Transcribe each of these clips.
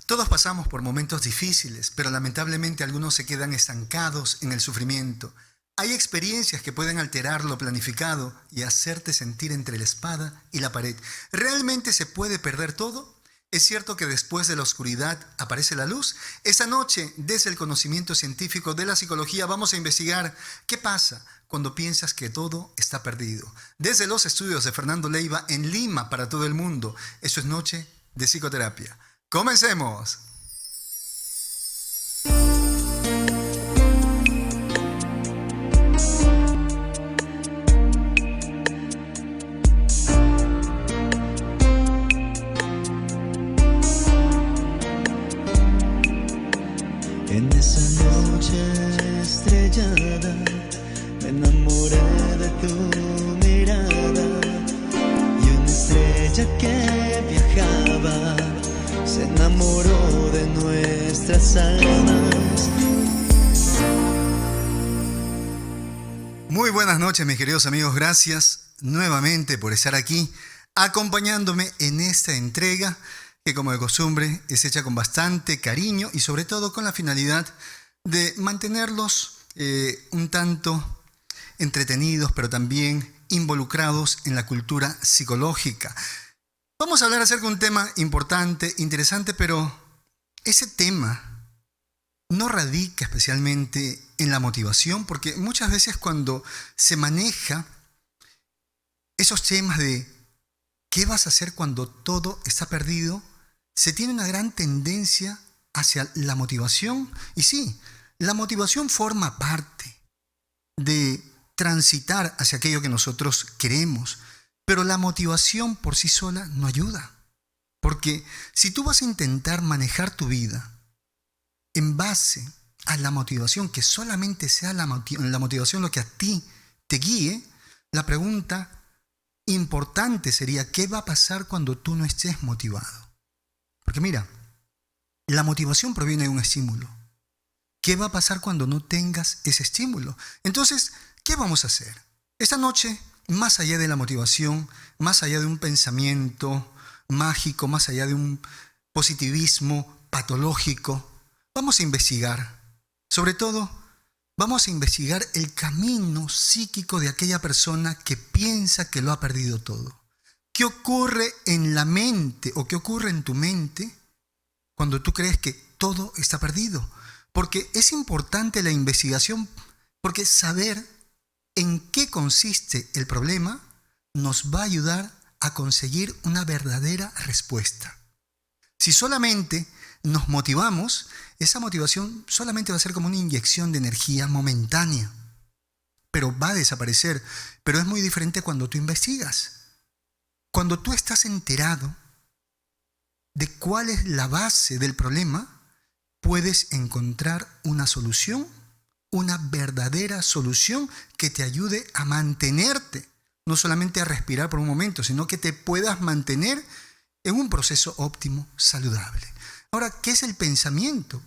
Todos pasamos por momentos difíciles, pero lamentablemente algunos se quedan estancados en el sufrimiento. Hay experiencias que pueden alterar lo planificado y hacerte sentir entre la espada y la pared. ¿Realmente se puede perder todo? ¿Es cierto que después de la oscuridad aparece la luz? Esta noche, desde el conocimiento científico de la psicología, vamos a investigar qué pasa cuando piensas que todo está perdido. Desde los estudios de Fernando Leiva en Lima para todo el mundo. Eso es Noche de Psicoterapia. ¡Comencemos! En esa noche estrellada me enamoré de tu mirada y una estrella que viajaba se enamoró de nuestras almas. Muy buenas noches, mis queridos amigos. Gracias nuevamente por estar aquí acompañándome en esta entrega que, como de costumbre, es hecha con bastante cariño y sobre todo con la finalidad de mantenerlos un tanto entretenidos, pero también involucrados en la cultura psicológica. Vamos a hablar acerca de un tema importante, interesante, pero ese tema no radica especialmente en la motivación, porque muchas veces cuando se maneja esos temas de qué vas a hacer cuando todo está perdido, se tiene una gran tendencia hacia la motivación. Y sí, la motivación forma parte de transitar hacia aquello que nosotros queremos, pero la motivación por sí sola no ayuda. Porque si tú vas a intentar manejar tu vida en base a la motivación, que solamente sea la motivación lo que a ti te guíe, la pregunta importante sería, ¿qué va a pasar cuando tú no estés motivado? Porque mira, la motivación proviene de un estímulo. ¿Qué va a pasar cuando no tengas ese estímulo? Entonces, ¿qué vamos a hacer? Esta noche, más allá de la motivación, más allá de un pensamiento mágico, más allá de un positivismo patológico, vamos a investigar. Sobre todo, vamos a investigar el camino psíquico de aquella persona que piensa que lo ha perdido todo. ¿Qué ocurre en la mente o qué ocurre en tu mente cuando tú crees que todo está perdido? Porque es importante la investigación, porque saber en qué consiste el problema nos va a ayudar a conseguir una verdadera respuesta. Si solamente nos motivamos, esa motivación solamente va a ser como una inyección de energía momentánea, pero va a desaparecer. Pero es muy diferente cuando tú investigas. Cuando tú estás enterado de cuál es la base del problema, puedes encontrar una solución, una verdadera solución que te ayude a mantenerte, no solamente a respirar por un momento, sino que te puedas mantener en un proceso óptimo, saludable. Ahora, ¿qué es el pensamiento?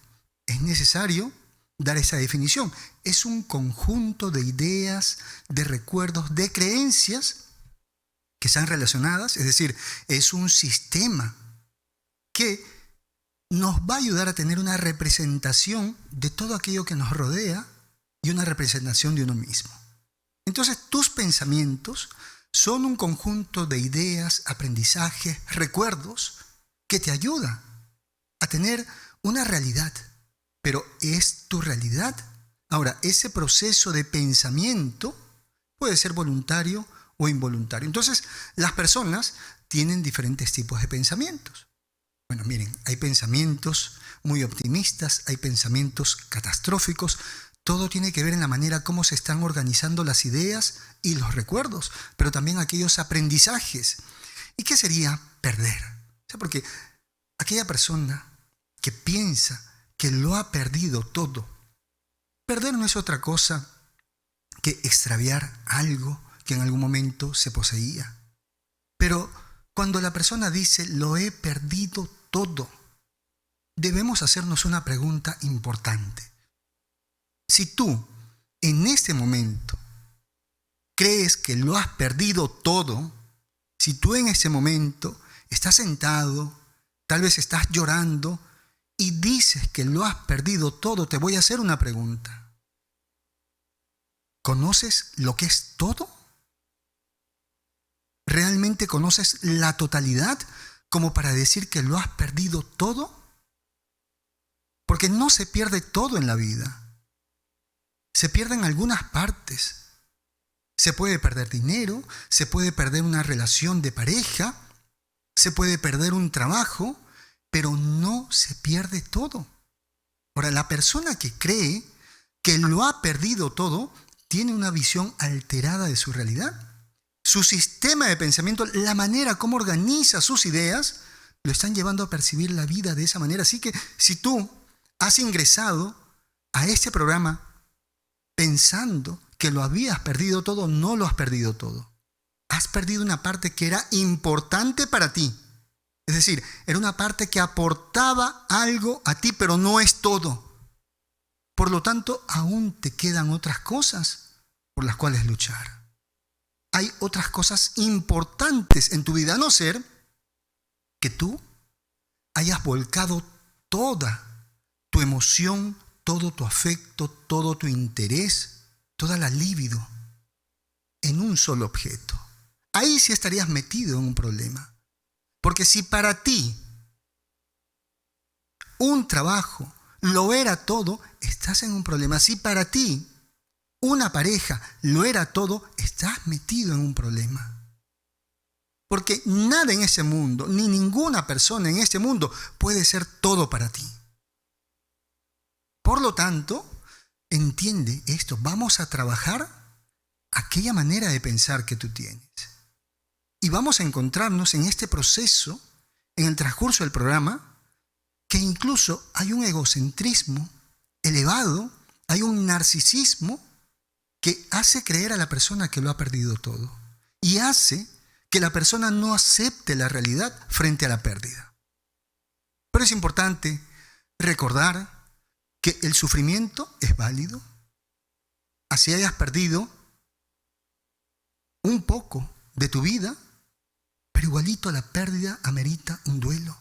Es necesario dar esa definición. Es un conjunto de ideas, de recuerdos, de creencias que están relacionadas, es decir, es un sistema que nos va a ayudar a tener una representación de todo aquello que nos rodea y una representación de uno mismo. Entonces, tus pensamientos son un conjunto de ideas, aprendizajes, recuerdos que te ayudan a tener una realidad. Pero ¿es tu realidad? Ahora, ese proceso de pensamiento puede ser voluntario o involuntario. Entonces, las personas tienen diferentes tipos de pensamientos. Bueno, miren, hay pensamientos muy optimistas, hay pensamientos catastróficos. Todo tiene que ver en la manera como se están organizando las ideas y los recuerdos, pero también aquellos aprendizajes. ¿Y qué sería perder? O sea, porque aquella persona que piensa que lo ha perdido todo, perder no es otra cosa que extraviar algo que en algún momento se poseía. Pero cuando la persona dice, lo he perdido todo, debemos hacernos una pregunta importante. Si tú, en este momento, crees que lo has perdido todo, si tú en ese momento estás sentado, tal vez estás llorando y dices que lo has perdido todo, te voy a hacer una pregunta. ¿Conoces lo que es todo? ¿Realmente conoces la totalidad como para decir que lo has perdido todo? Porque no se pierde todo en la vida. Se pierden algunas partes. Se puede perder dinero, se puede perder una relación de pareja, se puede perder un trabajo, pero no se pierde todo. Ahora, la persona que cree que lo ha perdido todo tiene una visión alterada de su realidad. Su sistema de pensamiento, la manera como organiza sus ideas, lo están llevando a percibir la vida de esa manera. Así que si tú has ingresado a este programa pensando que lo habías perdido todo, no lo has perdido todo. Has perdido una parte que era importante para ti. Es decir, era una parte que aportaba algo a ti, pero no es todo. Por lo tanto, aún te quedan otras cosas por las cuales luchar. Hay otras cosas importantes en tu vida, a no ser que tú hayas volcado toda tu emoción, todo tu afecto, todo tu interés, toda la libido en un solo objeto. Ahí sí estarías metido en un problema. Porque si para ti un trabajo lo era todo, estás en un problema. Si para ti una pareja lo era todo, estás metido en un problema. Porque nada en ese mundo, ni ninguna persona en este mundo puede ser todo para ti. Por lo tanto, entiende esto. Vamos a trabajar aquella manera de pensar que tú tienes. Y vamos a encontrarnos en este proceso, en el transcurso del programa, que incluso hay un egocentrismo elevado, hay un narcisismo que hace creer a la persona que lo ha perdido todo y hace que la persona no acepte la realidad frente a la pérdida. Pero es importante recordar que el sufrimiento es válido. Así hayas perdido un poco de tu vida, pero igualito la pérdida amerita un duelo.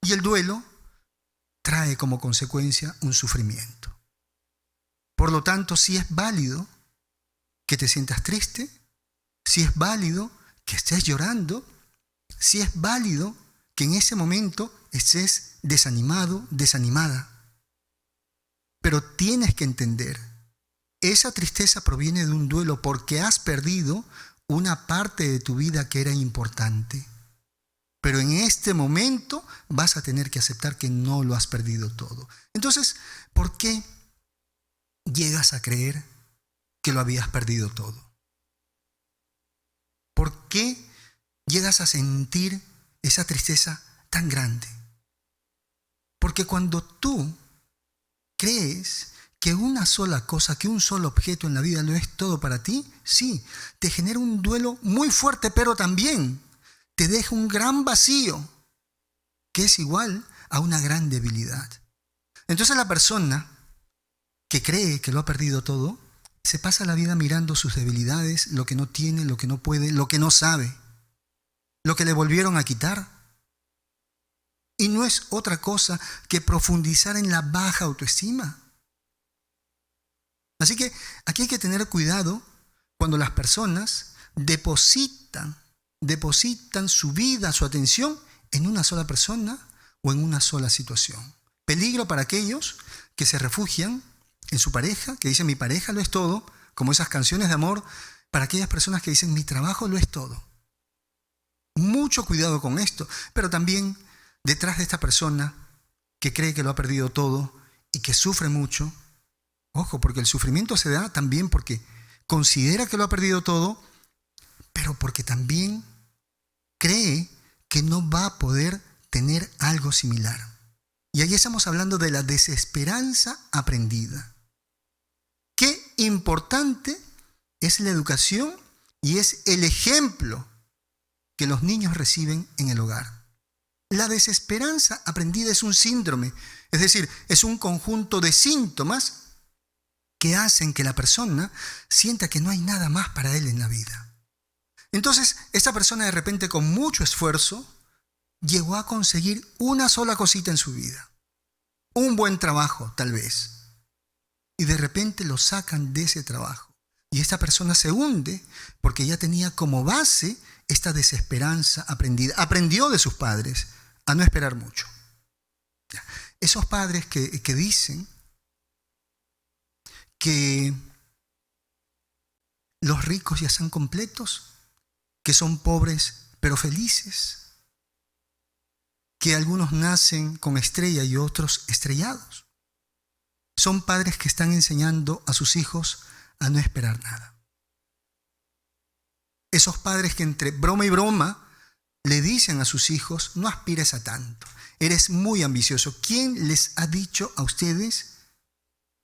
Y el duelo trae como consecuencia un sufrimiento. Por lo tanto, sí es válido que te sientas triste, sí es válido que estés llorando, sí es válido que en ese momento estés desanimado, desanimada. Pero tienes que entender, esa tristeza proviene de un duelo porque has perdido una parte de tu vida que era importante. Pero en este momento vas a tener que aceptar que no lo has perdido todo. Entonces, ¿por qué llegas a creer que lo habías perdido todo? ¿Por qué llegas a sentir esa tristeza tan grande? Porque cuando tú crees que una sola cosa, que un solo objeto en la vida lo es todo para ti, sí, te genera un duelo muy fuerte, pero también te deja un gran vacío, que es igual a una gran debilidad. Entonces la persona que cree que lo ha perdido todo, se pasa la vida mirando sus debilidades, lo que no tiene, lo que no puede, lo que no sabe, lo que le volvieron a quitar. Y no es otra cosa que profundizar en la baja autoestima. Así que aquí hay que tener cuidado cuando las personas depositan su vida, su atención en una sola persona o en una sola situación. Peligro para aquellos que se refugian en su pareja, que dicen mi pareja lo es todo, como esas canciones de amor, para aquellas personas que dicen mi trabajo lo es todo. Mucho cuidado con esto, pero también detrás de esta persona que cree que lo ha perdido todo y que sufre mucho, ojo, porque el sufrimiento se da también porque considera que lo ha perdido todo, pero porque también cree que no va a poder tener algo similar. Y ahí estamos hablando de la desesperanza aprendida. Qué importante es la educación y es el ejemplo que los niños reciben en el hogar. La desesperanza aprendida es un síndrome, es decir, es un conjunto de síntomas que hacen que la persona sienta que no hay nada más para él en la vida. Entonces, esta persona de repente con mucho esfuerzo llegó a conseguir una sola cosita en su vida. un buen trabajo tal vez, y de repente lo sacan de ese trabajo. Y esta persona se hunde porque ya tenía como base esta desesperanza aprendida. Aprendió de sus padres a no esperar mucho. Esos padres que dicen que los ricos ya están completos, que son pobres pero felices, que algunos nacen con estrella y otros estrellados. Son padres que están enseñando a sus hijos a no esperar nada. Esos padres que entre broma y broma le dicen a sus hijos, no aspires a tanto, eres muy ambicioso. ¿Quién les ha dicho a ustedes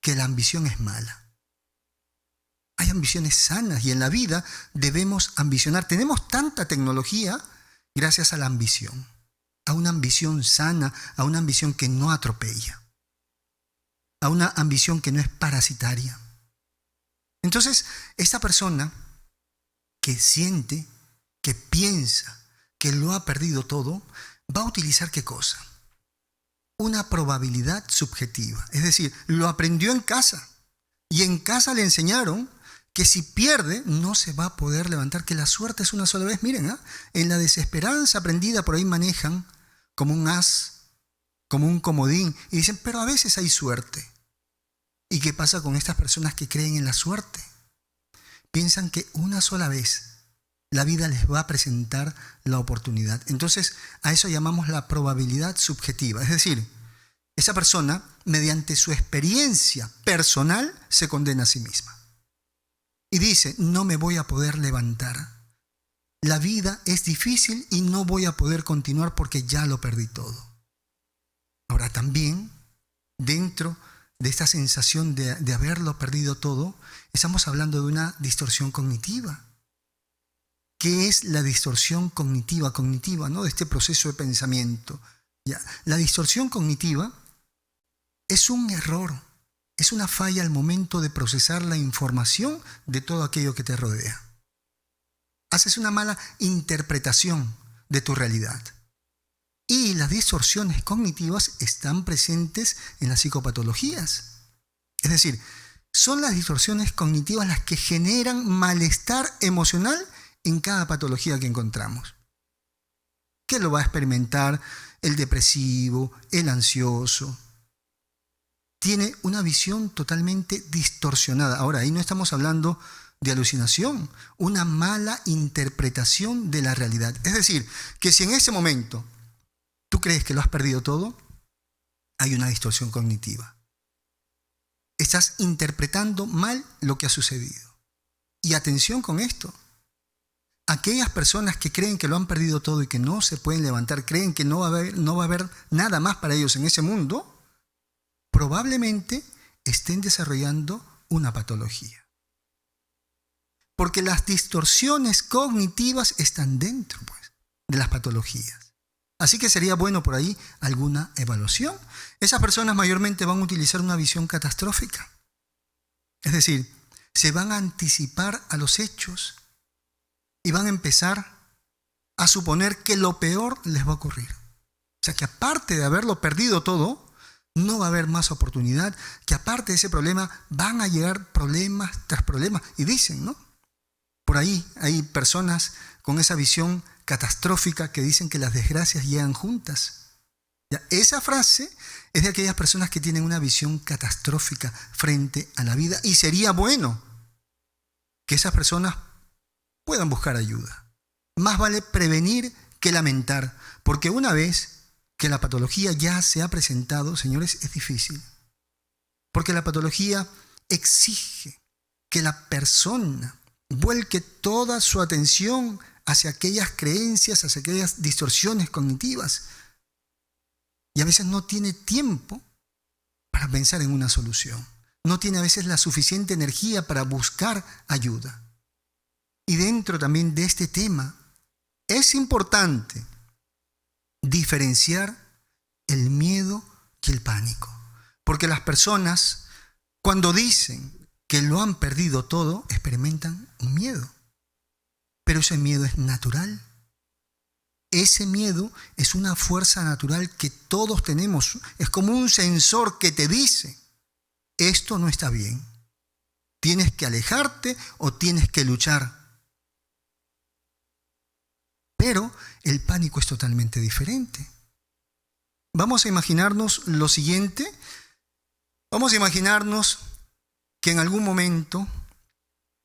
que la ambición es mala? Hay ambiciones sanas y en la vida debemos ambicionar. Tenemos tanta tecnología gracias a la ambición, a una ambición sana, a una ambición que no atropella, a una ambición que no es parasitaria. Entonces, esta persona que siente, que piensa que lo ha perdido todo, va a utilizar ¿qué cosa? Una probabilidad subjetiva. Es decir, lo aprendió en casa y en casa le enseñaron que si pierde no se va a poder levantar, que la suerte es una sola vez. Miren, en la desesperanza aprendida por ahí manejan como un as, como un comodín, y dicen, pero a veces hay suerte. ¿Y qué pasa con estas personas que creen en la suerte? Piensan que una sola vez la vida les va a presentar la oportunidad. Entonces, a eso llamamos la probabilidad subjetiva. Es decir, esa persona, mediante su experiencia personal, se condena a sí misma. Y dice, no me voy a poder levantar. La vida es difícil y no voy a poder continuar porque ya lo perdí todo. Ahora también, dentro de esta sensación de haberlo perdido todo, estamos hablando de una distorsión cognitiva. ¿Qué es la distorsión cognitiva? ¿No? De este proceso de pensamiento. ¿Ya? La distorsión cognitiva es un error, es una falla al momento de procesar la información de todo aquello que te rodea. Haces una mala interpretación de tu realidad. Y las distorsiones cognitivas están presentes en las psicopatologías. Es decir, son las distorsiones cognitivas las que generan malestar emocional en cada patología que encontramos. ¿Qué lo va a experimentar el depresivo, el ansioso? Tiene una visión totalmente distorsionada. Ahora, ahí no estamos hablando de alucinación, una mala interpretación de la realidad. Es decir, que si en ese momento tú crees que lo has perdido todo, hay una distorsión cognitiva. Estás interpretando mal lo que ha sucedido. Y atención con esto. Aquellas personas que creen que lo han perdido todo y que no se pueden levantar, creen que no va a haber nada más para ellos en ese mundo, probablemente estén desarrollando una patología. Porque las distorsiones cognitivas están dentro, pues, de las patologías. Así que sería bueno por ahí alguna evaluación. Esas personas mayormente van a utilizar una visión catastrófica. Es decir, se van a anticipar a los hechos y van a empezar a suponer que lo peor les va a ocurrir. O sea, que aparte de haberlo perdido todo, no va a haber más oportunidad, que aparte de ese problema van a llegar problemas tras problemas. Y dicen, ¿no? Por ahí hay personas con esa visión catastrófica que dicen que las desgracias llegan juntas. Ya, esa frase es de aquellas personas que tienen una visión catastrófica frente a la vida, y sería bueno que esas personas puedan buscar ayuda. Más vale prevenir que lamentar, porque una vez que la patología ya se ha presentado, señores, es difícil. Porque la patología exige que la persona vuelque toda su atención hacia aquellas creencias, hacia aquellas distorsiones cognitivas. Y a veces no tiene tiempo para pensar en una solución. No tiene a veces la suficiente energía para buscar ayuda. Y dentro también de este tema es importante diferenciar el miedo y el pánico. Porque las personas, cuando dicen que lo han perdido todo, experimentan un miedo. Pero ese miedo es natural. ese miedo es una fuerza natural que todos tenemos. Es como un sensor que te dice, esto no está bien. Tienes que alejarte o tienes que luchar. Pero el pánico es totalmente diferente. Vamos a imaginarnos lo siguiente. Vamos a imaginarnos que en algún momento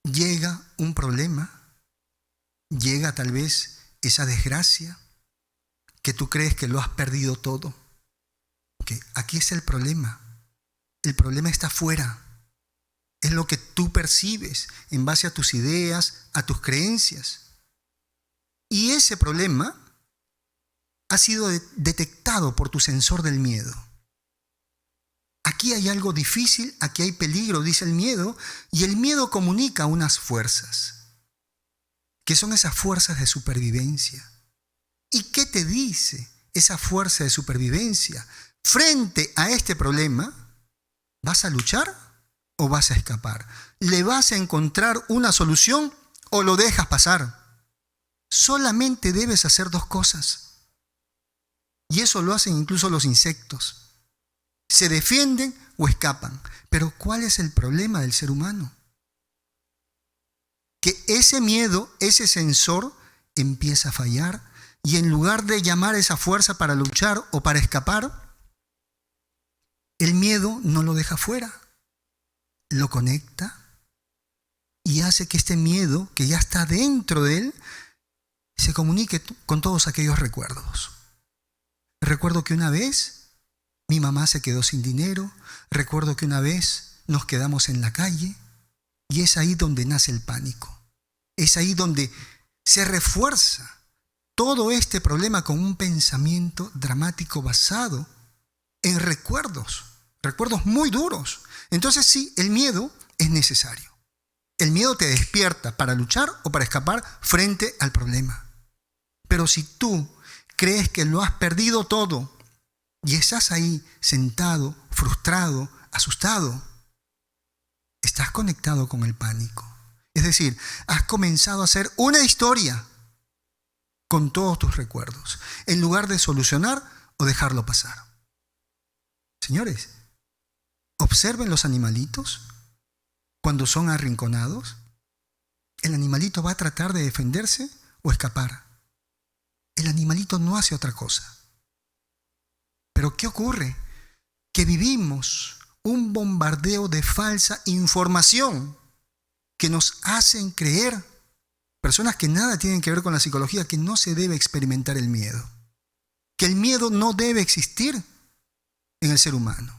llega un problema, llega tal vez esa desgracia, que tú crees que lo has perdido todo. Que aquí es el problema. El problema está afuera. Es lo que tú percibes en base a tus ideas, a tus creencias. Y ese problema ha sido detectado por tu sensor del miedo. Aquí hay algo difícil, aquí hay peligro, dice el miedo, y el miedo comunica unas fuerzas, que son esas fuerzas de supervivencia. ¿Y qué te dice esa fuerza de supervivencia? Frente a este problema, ¿vas a luchar o vas a escapar? ¿Le vas a encontrar una solución o lo dejas pasar? Solamente debes hacer dos cosas. Y eso lo hacen incluso los insectos. Se defienden o escapan. Pero ¿cuál es el problema del ser humano? Que ese miedo, ese sensor, empieza a fallar y en lugar de llamar a esa fuerza para luchar o para escapar, el miedo no lo deja fuera, lo conecta y hace que este miedo que ya está dentro de él se comunique con todos aquellos recuerdos. Recuerdo que una vez mi mamá se quedó sin dinero, recuerdo que una vez nos quedamos en la calle y es ahí donde nace el pánico. Es ahí donde se refuerza todo este problema con un pensamiento dramático basado en recuerdos muy duros. Entonces sí, el miedo es necesario. El miedo te despierta para luchar o para escapar frente al problema. Pero si tú crees que lo has perdido todo y estás ahí sentado, frustrado, asustado, estás conectado con el pánico. Es decir, has comenzado a hacer una historia con todos tus recuerdos, en lugar de solucionar o dejarlo pasar. Señores, observen los animalitos cuando son arrinconados. El animalito va a tratar de defenderse o escapar. El animalito no hace otra cosa. Pero ¿qué ocurre? Que vivimos un bombardeo de falsa información que nos hacen creer, personas que nada tienen que ver con la psicología, que no se debe experimentar el miedo, que el miedo no debe existir en el ser humano.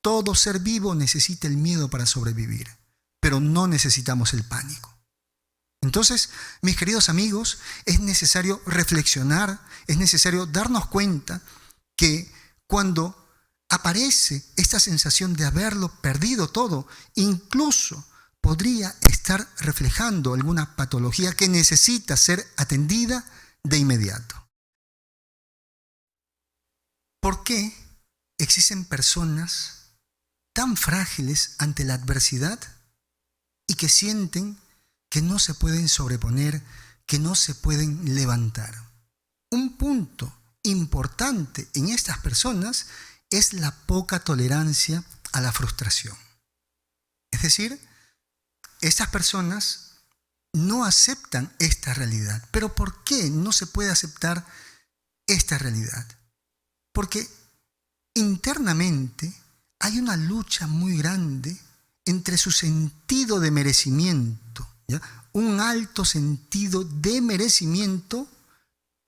Todo ser vivo necesita el miedo para sobrevivir, pero no necesitamos el pánico. Entonces, mis queridos amigos, es necesario reflexionar, es necesario darnos cuenta que cuando aparece esta sensación de haberlo perdido todo, incluso podría estar reflejando alguna patología que necesita ser atendida de inmediato. ¿Por qué existen personas tan frágiles ante la adversidad y que sienten que no se pueden sobreponer, que no se pueden levantar? Un punto importante en estas personas es la poca tolerancia a la frustración. Es decir, estas personas no aceptan esta realidad. ¿Pero por qué no se puede aceptar esta realidad? Porque internamente hay una lucha muy grande entre su sentido de merecimiento, ¿ya? Un alto sentido de merecimiento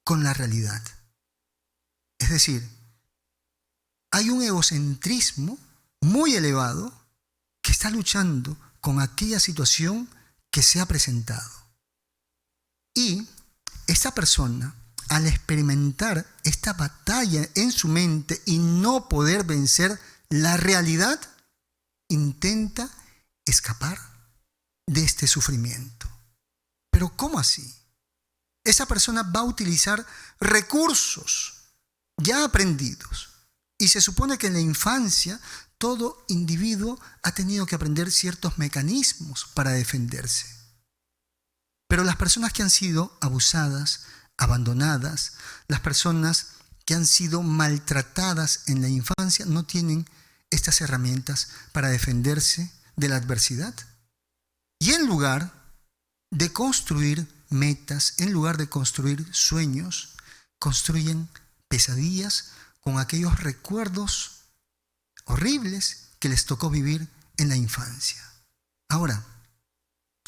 con la realidad. Es decir, hay un egocentrismo muy elevado que está luchando con aquella situación que se ha presentado. Y esta persona, al experimentar esta batalla en su mente y no poder vencer la realidad, intenta escapar de este sufrimiento. ¿Pero cómo así? Esa persona va a utilizar recursos ya aprendidos. Y se supone que en la infancia todo individuo ha tenido que aprender ciertos mecanismos para defenderse. Pero las personas que han sido abusadas, abandonadas, las personas que han sido maltratadas en la infancia no tienen estas herramientas para defenderse de la adversidad. Y en lugar de construir metas, en lugar de construir sueños, construyen pesadillas con aquellos recuerdos horribles que les tocó vivir en la infancia. Ahora,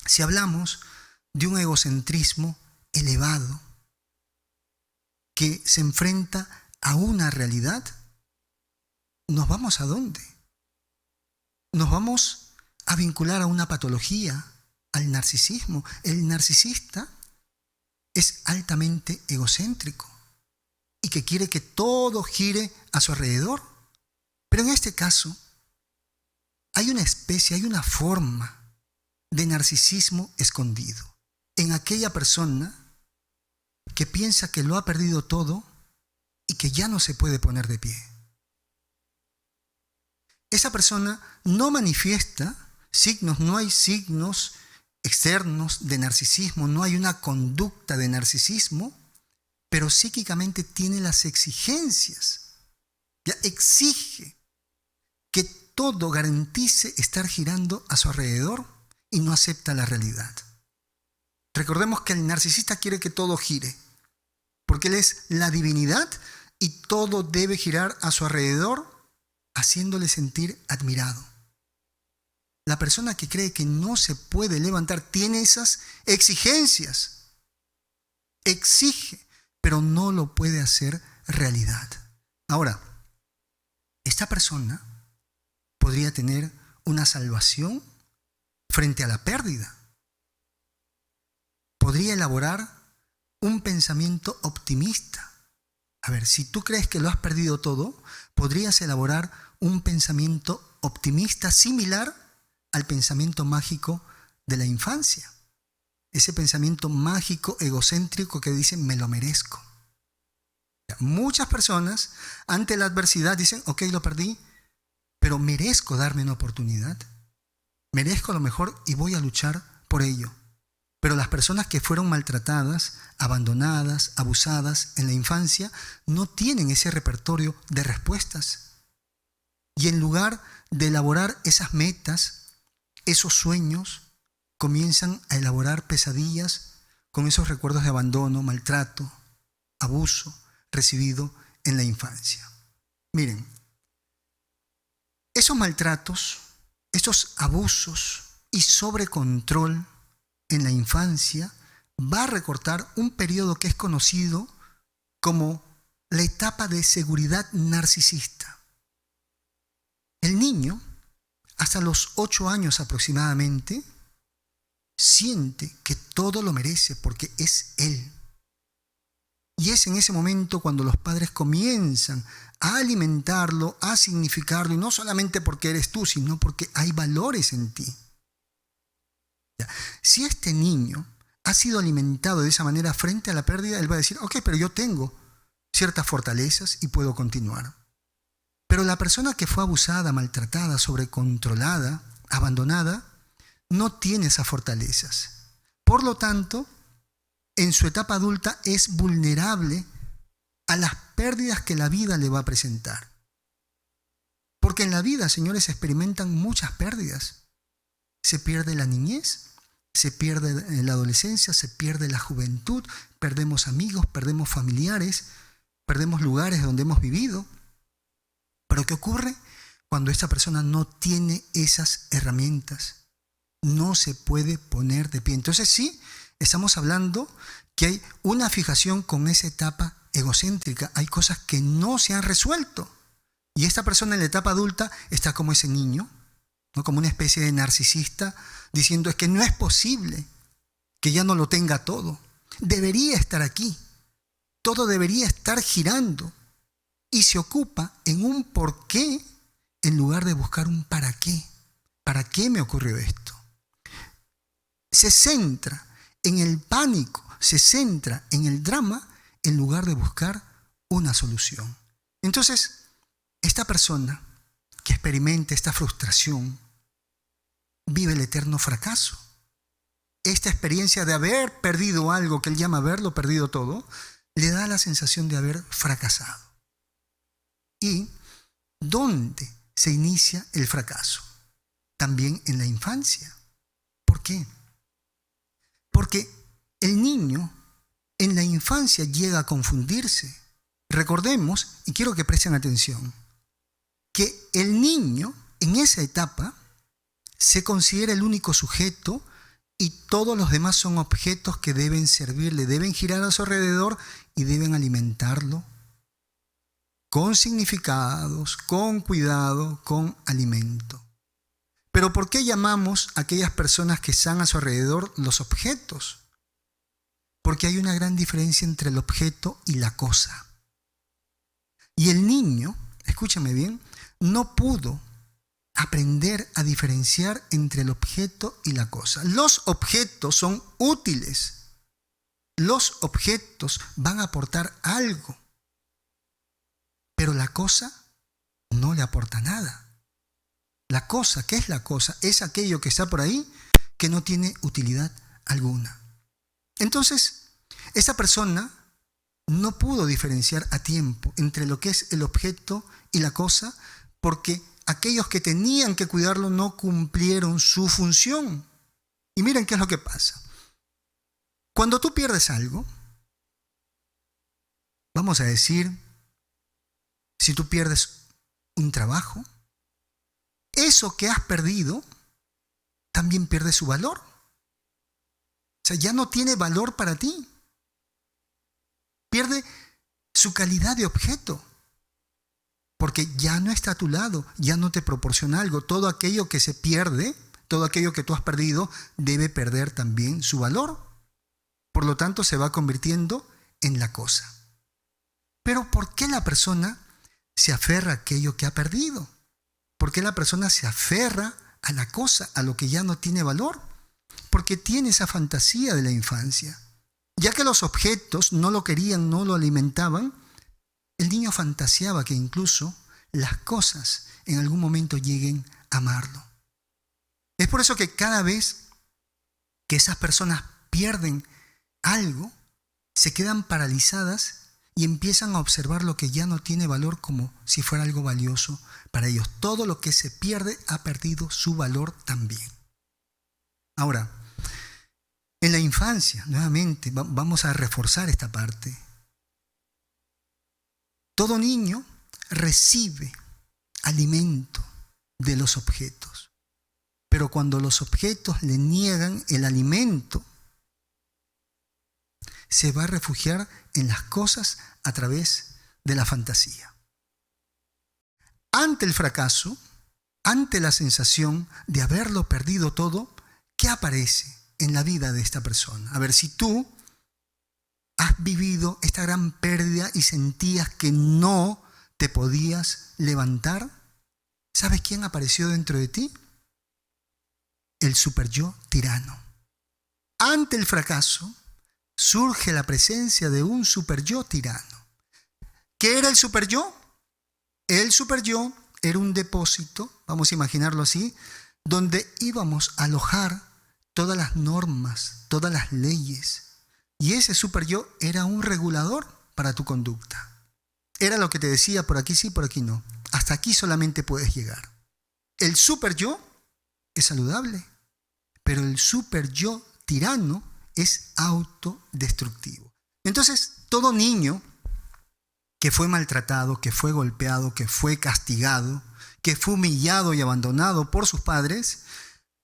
si hablamos de un egocentrismo elevado que se enfrenta a una realidad, ¿nos vamos a dónde? Nos vamos a vincular a una patología, al narcisismo. El narcisista es altamente egocéntrico y que quiere que todo gire a su alrededor. Pero en este caso, hay una especie, hay una forma de narcisismo escondido en aquella persona que piensa que lo ha perdido todo y que ya no se puede poner de pie. Esa persona no manifiesta signos, no hay signos externos de narcisismo, no hay una conducta de narcisismo, pero psíquicamente tiene las exigencias. Ya exige que todo garantice estar girando a su alrededor y no acepta la realidad. Recordemos que el narcisista quiere que todo gire, porque él es la divinidad y todo debe girar a su alrededor, haciéndole sentir admirado. La persona que cree que no se puede levantar tiene esas exigencias. Exige, pero no lo puede hacer realidad. Ahora, esta persona podría tener una salvación frente a la pérdida. Podría elaborar un pensamiento optimista. A ver, si tú crees que lo has perdido todo, podrías elaborar un pensamiento optimista similar al pensamiento mágico de la infancia. Ese pensamiento mágico egocéntrico que dice, me lo merezco. Muchas personas ante la adversidad dicen, ok, lo perdí, pero merezco darme una oportunidad. Merezco lo mejor y voy a luchar por ello. Pero las personas que fueron maltratadas, abandonadas, abusadas en la infancia, no tienen ese repertorio de respuestas. Y en lugar de elaborar esas metas, esos sueños, comienzan a elaborar pesadillas con esos recuerdos de abandono, maltrato, abuso recibido en la infancia. Miren, esos maltratos, esos abusos y sobrecontrol en la infancia va a recortar un periodo que es conocido como la etapa de seguridad narcisista. El niño, hasta los 8 años aproximadamente, siente que todo lo merece porque es él. Y es en ese momento cuando los padres comienzan a alimentarlo, a significarlo, y no solamente porque eres tú, sino porque hay valores en ti. Si este niño ha sido alimentado de esa manera frente a la pérdida, él va a decir, ok, pero yo tengo ciertas fortalezas y puedo continuar. Pero la persona que fue abusada, maltratada, sobrecontrolada, abandonada, no tiene esas fortalezas. Por lo tanto, en su etapa adulta es vulnerable a las pérdidas que la vida le va a presentar. Porque en la vida, señores, se experimentan muchas pérdidas. Se pierde la niñez, se pierde la adolescencia, se pierde la juventud, perdemos amigos, perdemos familiares, perdemos lugares donde hemos vivido. Pero ¿qué ocurre cuando esta persona no tiene esas herramientas? No se puede poner de pie. Entonces sí, estamos hablando que hay una fijación con esa etapa egocéntrica. Hay cosas que no se han resuelto. Y esta persona en la etapa adulta está como ese niño, ¿no? Como una especie de narcisista, diciendo es que no es posible que ya no lo tenga todo. Debería estar aquí. Todo debería estar girando. Y se ocupa en un por qué en lugar de buscar un para qué. ¿Para qué me ocurrió esto? Se centra en el pánico, se centra en el drama en lugar de buscar una solución. Entonces, esta persona que experimenta esta frustración vive el eterno fracaso. esta experiencia de haber perdido algo que él llama haberlo perdido todo, le da la sensación de haber fracasado. ¿Y dónde se inicia el fracaso? También en la infancia. ¿Por qué? Porque el niño en la infancia llega a confundirse. Recordemos, y quiero que presten atención, que el niño en esa etapa se considera el único sujeto y todos los demás son objetos que deben servirle, deben girar a su alrededor y deben alimentarlo con significados, con cuidado, con alimento. Pero ¿por qué llamamos a aquellas personas que están a su alrededor los objetos? Porque hay una gran diferencia entre el objeto y la cosa. Y el niño, escúchame bien, no pudo aprender a diferenciar entre el objeto y la cosa. Los objetos son útiles. Los objetos van a aportar algo. Pero la cosa no le aporta nada. La cosa, ¿qué es la cosa? Es aquello que está por ahí que no tiene utilidad alguna. Entonces, esa persona no pudo diferenciar a tiempo entre lo que es el objeto y la cosa porque aquellos que tenían que cuidarlo no cumplieron su función. Y miren qué es lo que pasa. Cuando tú pierdes algo, vamos a decir, si tú pierdes un trabajo, eso que has perdido también pierde su valor. O sea, ya no tiene valor para ti. Pierde su calidad de objeto. Porque ya no está a tu lado, ya no te proporciona algo. Todo aquello que se pierde, todo aquello que tú has perdido, debe perder también su valor. Por lo tanto, se va convirtiendo en la cosa. Pero ¿por qué la persona se aferra a aquello que ha perdido? ¿Por qué la persona se aferra a la cosa, a lo que ya no tiene valor? Porque tiene esa fantasía de la infancia. Ya que los objetos no lo querían, no lo alimentaban, el niño fantaseaba que incluso las cosas en algún momento lleguen a amarlo. Es por eso que cada vez que esas personas pierden algo, se quedan paralizadas y empiezan a observar lo que ya no tiene valor como si fuera algo valioso para ellos. Todo lo que se pierde ha perdido su valor también. Ahora, en la infancia, nuevamente, vamos a reforzar esta parte. Todo niño recibe alimento de los objetos, pero cuando los objetos le niegan el alimento, se va a refugiar en las cosas a través de la fantasía. Ante el fracaso, ante la sensación de haberlo perdido todo, ¿qué aparece en la vida de esta persona? A ver, si tú has vivido esta gran pérdida y sentías que no te podías levantar, ¿sabes quién apareció dentro de ti? El superyo tirano. Ante el fracaso, surge la presencia de un superyo tirano. ¿Qué era el superyo? El superyo era un depósito, vamos a imaginarlo así, donde íbamos a alojar todas las normas, todas las leyes. Y ese superyo era un regulador para tu conducta. Era lo que te decía, por aquí sí, por aquí no. Hasta aquí solamente puedes llegar. El superyo es saludable, pero el superyo tirano es autodestructivo. Entonces, todo niño que fue maltratado, que fue golpeado, que fue castigado, que fue humillado y abandonado por sus padres,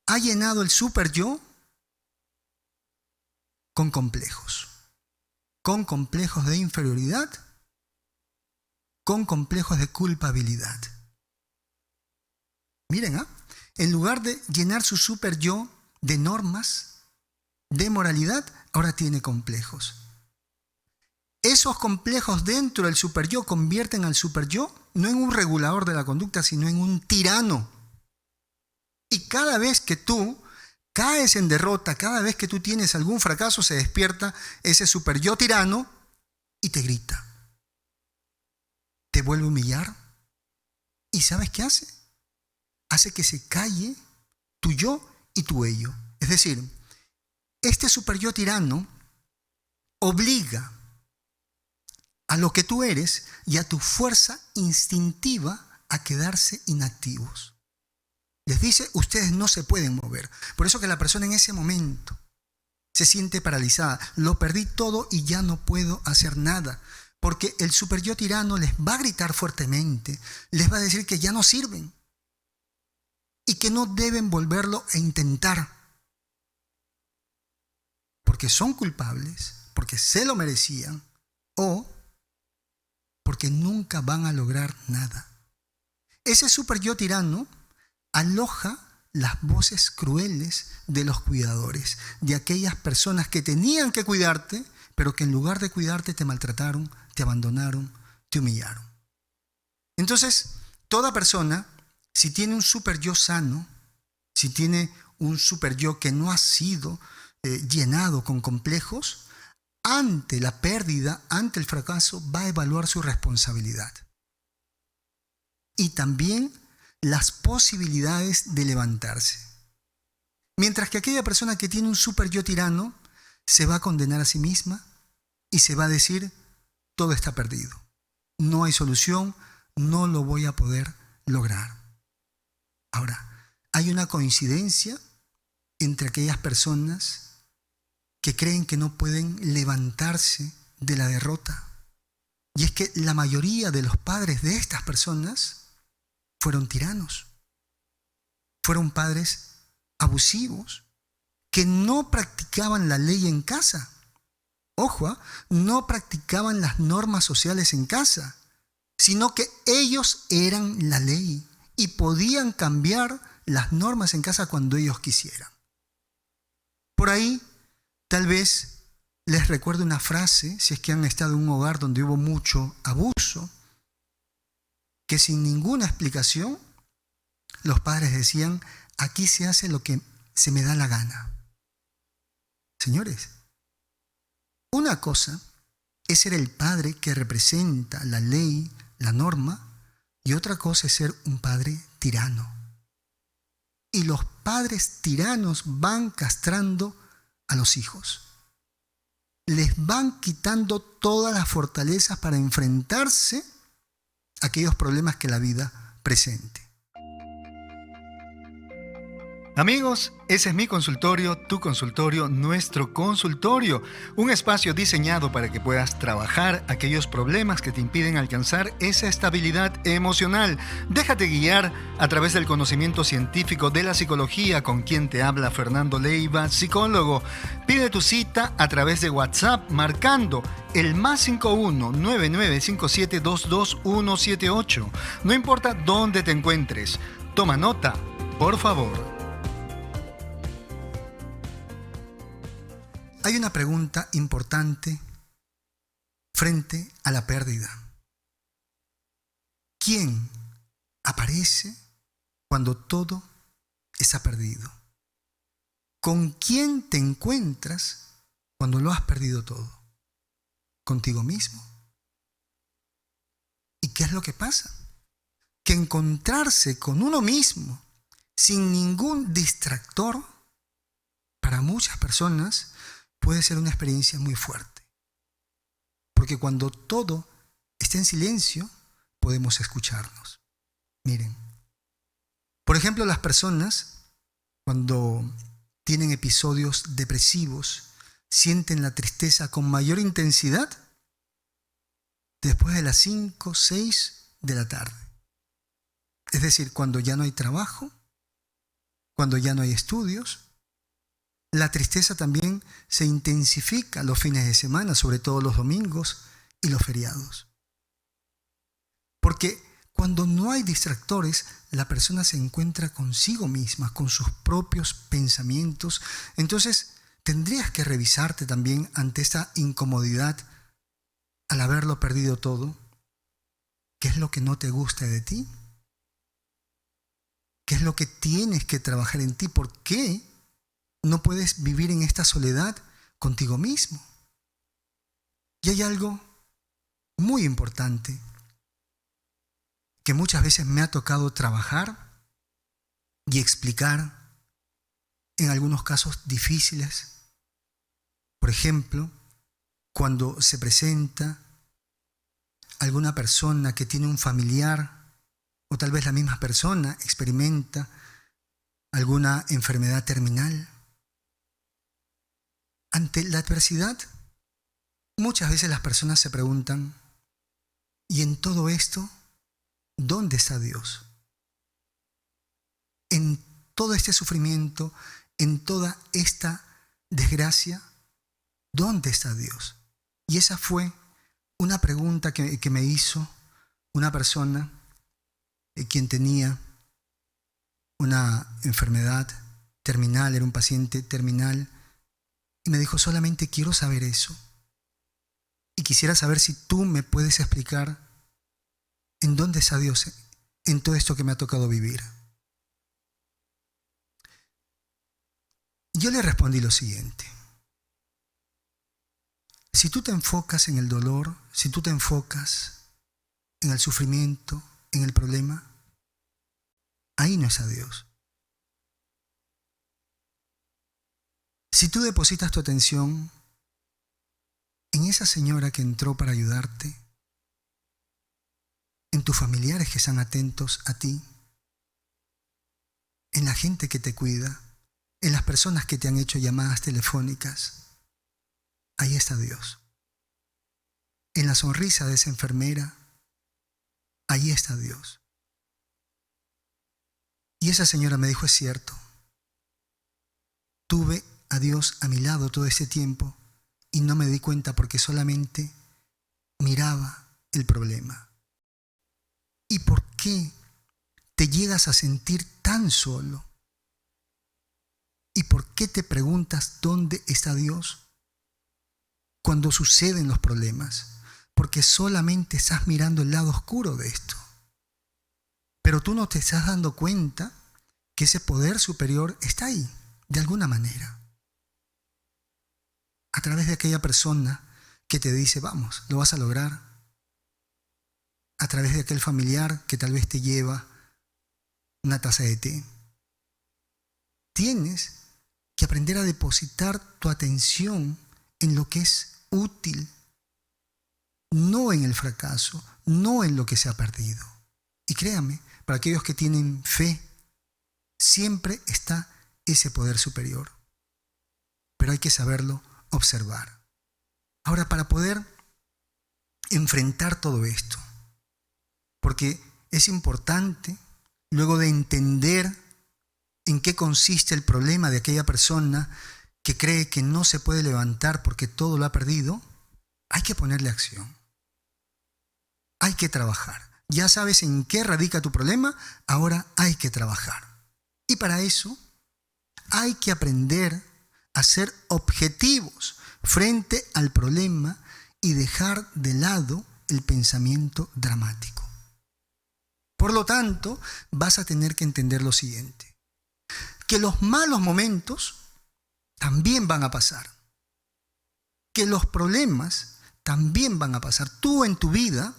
ha llenado el superyo con complejos de inferioridad, con complejos de culpabilidad. Miren, en lugar de llenar su superyo de normas, de moralidad, ahora tiene complejos. Esos complejos dentro del superyo convierten al superyo no en un regulador de la conducta, sino en un tirano. Y cada vez que tú caes en derrota, cada vez que tú tienes algún fracaso, se despierta ese superyo tirano y te grita. Te vuelve a humillar. ¿Y sabes qué hace? Hace que se calle tu yo y tu ello. Es decir, este superyo tirano obliga a lo que tú eres y a tu fuerza instintiva a quedarse inactivos. Les dice, ustedes no se pueden mover. Por eso que la persona en ese momento se siente paralizada. Lo perdí todo y ya no puedo hacer nada. Porque el superyo tirano les va a gritar fuertemente, les va a decir que ya no sirven y que no deben volverlo a intentar. Porque son culpables, porque se lo merecían o porque nunca van a lograr nada. Ese superyo tirano aloja las voces crueles de los cuidadores, de aquellas personas que tenían que cuidarte, pero que en lugar de cuidarte te maltrataron, te abandonaron, te humillaron. Entonces, toda persona, si tiene un superyo sano, si tiene un superyo que no ha sido llenado con complejos, ante la pérdida, ante el fracaso, va a evaluar su responsabilidad. Y también las posibilidades de levantarse. Mientras que aquella persona que tiene un superyo tirano se va a condenar a sí misma y se va a decir, todo está perdido. No hay solución, no lo voy a poder lograr. Ahora, hay una coincidencia entre aquellas personas que creen que no pueden levantarse de la derrota. Y es que la mayoría de los padres de estas personas fueron tiranos. Fueron padres abusivos que no practicaban la ley en casa. Ojo, no practicaban las normas sociales en casa, sino que ellos eran la ley y podían cambiar las normas en casa cuando ellos quisieran. Por ahí, tal vez les recuerdo una frase, si es que han estado en un hogar donde hubo mucho abuso, que sin ninguna explicación los padres decían, aquí se hace lo que se me da la gana. Señores, una cosa es ser el padre que representa la ley, la norma, y otra cosa es ser un padre tirano. Y los padres tiranos van castrando a los hijos. Les van quitando todas las fortalezas para enfrentarse a aquellos problemas que la vida presente. Amigos, ese es mi consultorio, tu consultorio, nuestro consultorio. Un espacio diseñado para que puedas trabajar aquellos problemas que te impiden alcanzar esa estabilidad emocional. Déjate guiar a través del conocimiento científico de la psicología, con quien te habla Fernando Leiva, psicólogo. Pide tu cita a través de WhatsApp marcando el +51 9957 22178. No importa dónde te encuentres. Toma nota, por favor. Hay una pregunta importante frente a la pérdida. ¿Quién aparece cuando todo está perdido? ¿Con quién te encuentras cuando lo has perdido todo? ¿Contigo mismo? ¿Y qué es lo que pasa? Que encontrarse con uno mismo sin ningún distractor, para muchas personas puede ser una experiencia muy fuerte. Porque cuando todo está en silencio, podemos escucharnos. Miren, por ejemplo, las personas cuando tienen episodios depresivos, sienten la tristeza con mayor intensidad después de las 5, 6 de la tarde. Es decir, cuando ya no hay trabajo, cuando ya no hay estudios. La tristeza también se intensifica los fines de semana, sobre todo los domingos y los feriados. Porque cuando no hay distractores, la persona se encuentra consigo misma, con sus propios pensamientos. Entonces, tendrías que revisarte también ante esta incomodidad al haberlo perdido todo. ¿Qué es lo que no te gusta de ti? ¿Qué es lo que tienes que trabajar en ti? ¿Por qué no puedes vivir en esta soledad contigo mismo? Y hay algo muy importante que muchas veces me ha tocado trabajar y explicar en algunos casos difíciles Por ejemplo, cuando se presenta alguna persona que tiene un familiar, o tal vez la misma persona experimenta alguna enfermedad terminal. Ante la adversidad, muchas veces las personas se preguntan, ¿y en todo esto, dónde está Dios? En todo este sufrimiento, en toda esta desgracia, ¿dónde está Dios? Y esa fue una pregunta que me hizo una persona quien tenía una enfermedad terminal, era un paciente terminal, y me dijo, solamente quiero saber eso. Y quisiera saber si tú me puedes explicar en dónde está Dios en todo esto que me ha tocado vivir. Yo le respondí lo siguiente. Si tú te enfocas en el dolor, si tú te enfocas en el sufrimiento, en el problema, ahí no está Dios. Si tú depositas tu atención en esa señora que entró para ayudarte, en tus familiares que están atentos a ti, en la gente que te cuida, en las personas que te han hecho llamadas telefónicas, ahí está Dios. En la sonrisa de esa enfermera, ahí está Dios. Y esa señora me dijo, es cierto, tuve a Dios a mi lado todo este tiempo y no me di cuenta porque solamente miraba el problema. ¿Y por qué te llegas a sentir tan solo? ¿Y por qué te preguntas dónde está Dios cuando suceden los problemas? Porque solamente estás mirando el lado oscuro de esto. Pero tú no te estás dando cuenta que ese poder superior está ahí, de alguna manera. A través de aquella persona que te dice, vamos, lo vas a lograr. A través de aquel familiar que tal vez te lleva una taza de té. Tienes que aprender a depositar tu atención en lo que es útil, no en el fracaso, no en lo que se ha perdido. Y créame, para aquellos que tienen fe, siempre está ese poder superior. Pero hay que saberlo observar. Ahora, para poder enfrentar todo esto, porque es importante, luego de entender en qué consiste el problema de aquella persona que cree que no se puede levantar porque todo lo ha perdido, hay que ponerle acción. Hay que trabajar. Ya sabes en qué radica tu problema, ahora hay que trabajar. Y para eso hay que aprender a ser objetivos frente al problema y dejar de lado el pensamiento dramático. Por lo tanto, vas a tener que entender lo siguiente, que los malos momentos también van a pasar, que los problemas también van a pasar. Tú en tu vida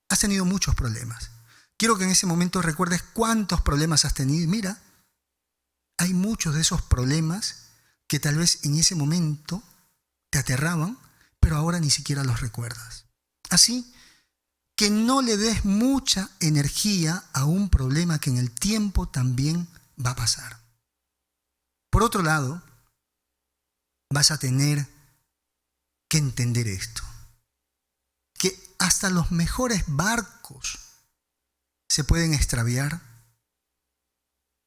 has tenido muchos problemas. Quiero que en ese momento recuerdes cuántos problemas has tenido. Mira, hay muchos de esos problemas que tal vez en ese momento te aterraban, pero ahora ni siquiera los recuerdas. Así que no le des mucha energía a un problema que en el tiempo también va a pasar. Por otro lado, vas a tener que entender esto, que hasta los mejores barcos se pueden extraviar,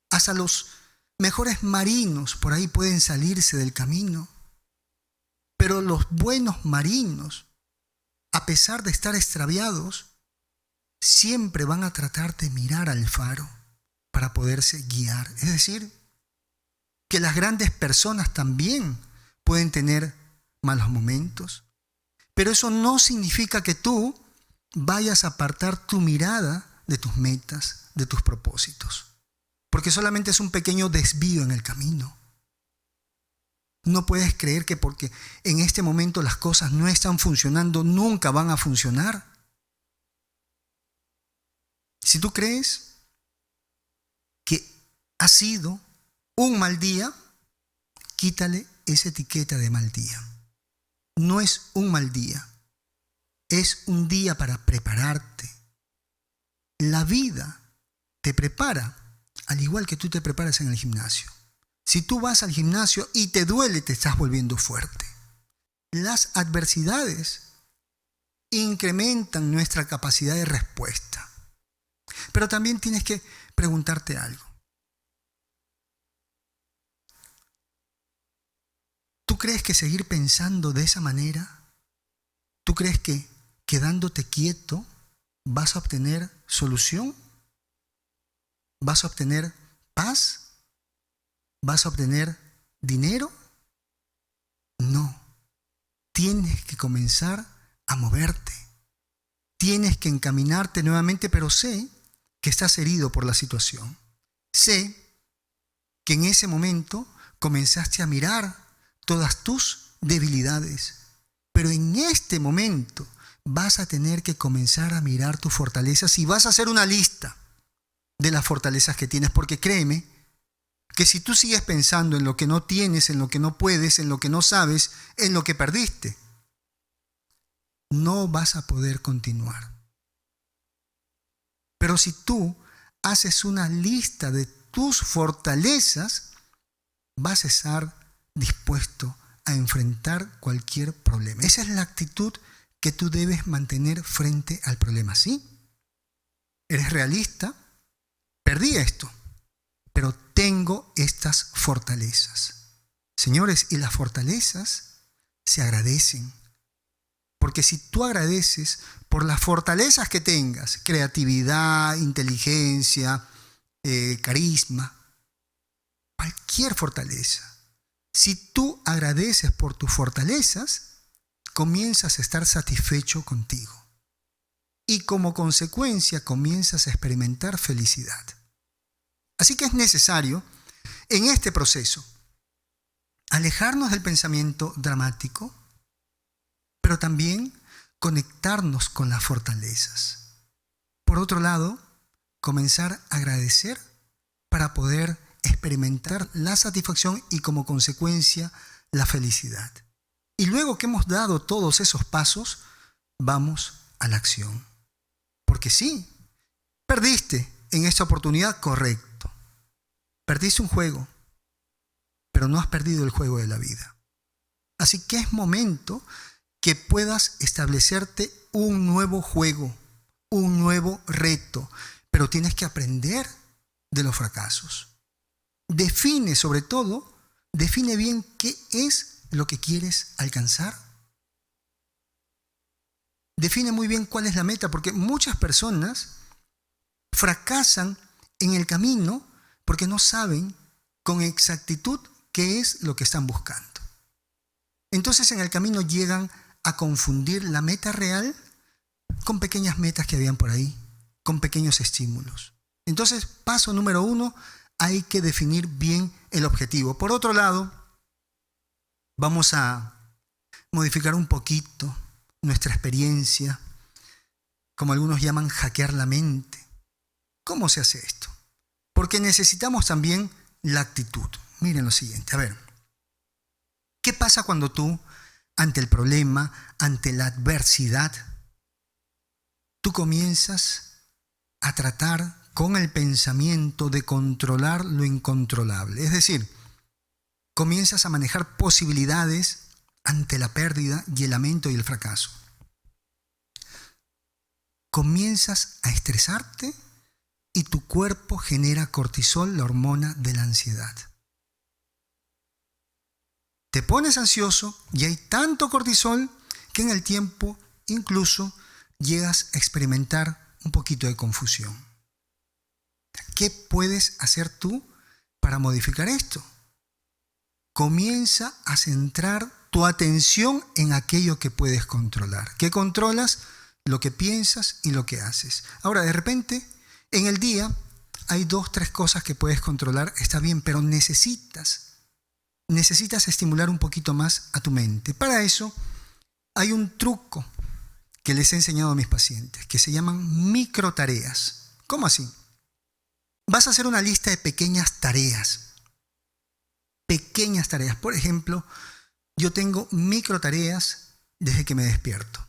hasta los mejores marinos por ahí pueden salirse del camino, pero los buenos marinos, a pesar de estar extraviados, siempre van a tratar de mirar al faro para poderse guiar. Es decir, que las grandes personas también pueden tener malos momentos, pero eso no significa que tú vayas a apartar tu mirada de tus metas, de tus propósitos, porque solamente es un pequeño desvío en el camino. No puedes creer que porque en este momento las cosas no están funcionando, nunca van a funcionar. Si tú crees que ha sido un mal día, quítale esa etiqueta de mal día. no es un mal día, es un día para prepararte. La vida te prepara, al igual que tú te preparas en el gimnasio. Si tú vas al gimnasio y te duele, te estás volviendo fuerte. Las adversidades incrementan nuestra capacidad de respuesta. Pero también tienes que preguntarte algo. ¿Tú crees que seguir pensando de esa manera? ¿Tú crees que quedándote quieto vas a obtener solución? ¿Vas a obtener paz? ¿Vas a obtener dinero? No. Tienes que comenzar a moverte. Tienes que encaminarte nuevamente, pero sé que estás herido por la situación. Sé que en ese momento comenzaste a mirar todas tus debilidades, pero en este momento vas a tener que comenzar a mirar tus fortalezas y vas a hacer una lista de las fortalezas que tienes, porque créeme que si tú sigues pensando en lo que no tienes, en lo que no puedes, en lo que no sabes, en lo que perdiste, no vas a poder continuar. Pero si tú haces una lista de tus fortalezas, vas a estar dispuesto a enfrentar cualquier problema. Esa es la actitud que tú debes mantener frente al problema, ¿sí? ¿Eres realista? Perdí esto, pero tengo estas fortalezas. Señores, y las fortalezas se agradecen. Porque si tú agradeces por las fortalezas que tengas, creatividad, inteligencia, carisma, cualquier fortaleza, si tú agradeces por tus fortalezas, comienzas a estar satisfecho contigo. Y como consecuencia comienzas a experimentar felicidad. Así que es necesario, en este proceso, alejarnos del pensamiento dramático, pero también conectarnos con las fortalezas. Por otro lado, comenzar a agradecer para poder experimentar la satisfacción y como consecuencia la felicidad. Y luego que hemos dado todos esos pasos, vamos a la acción. Porque sí, perdiste en esta oportunidad, correcto. Perdiste un juego, pero no has perdido el juego de la vida. Así que es momento que puedas establecerte un nuevo juego, un nuevo reto, pero tienes que aprender de los fracasos. Sobre todo, define bien qué es lo que quieres alcanzar. Define muy bien cuál es la meta, porque muchas personas fracasan en el camino porque no saben con exactitud qué es lo que están buscando. Entonces en el camino llegan a confundir la meta real con pequeñas metas que habían por ahí, con pequeños estímulos. Entonces, paso número 1, hay que definir bien el objetivo. Por otro lado, vamos a modificar un poquito nuestra experiencia, como algunos llaman hackear la mente. ¿Cómo se hace esto? Porque necesitamos también la actitud. Miren lo siguiente, a ver, ¿qué pasa cuando tú, ante el problema, ante la adversidad, tú comienzas a tratar con el pensamiento de controlar lo incontrolable? Es decir, comienzas a manejar posibilidades ante la pérdida y el lamento y el fracaso. Comienzas a estresarte y tu cuerpo genera cortisol, la hormona de la ansiedad. Te pones ansioso y hay tanto cortisol que en el tiempo incluso llegas a experimentar un poquito de confusión. ¿Qué puedes hacer tú para modificar esto? Comienza a centrar tu atención en aquello que puedes controlar. ¿Qué controlas? Lo que piensas y lo que haces. Ahora, de repente, en el día hay 2, 3 cosas que puedes controlar, está bien, pero necesitas estimular un poquito más a tu mente. Para eso hay un truco que les he enseñado a mis pacientes, que se llaman microtareas. ¿Cómo así? Vas a hacer una lista de pequeñas tareas. Pequeñas tareas. Por ejemplo, yo tengo microtareas desde que me despierto.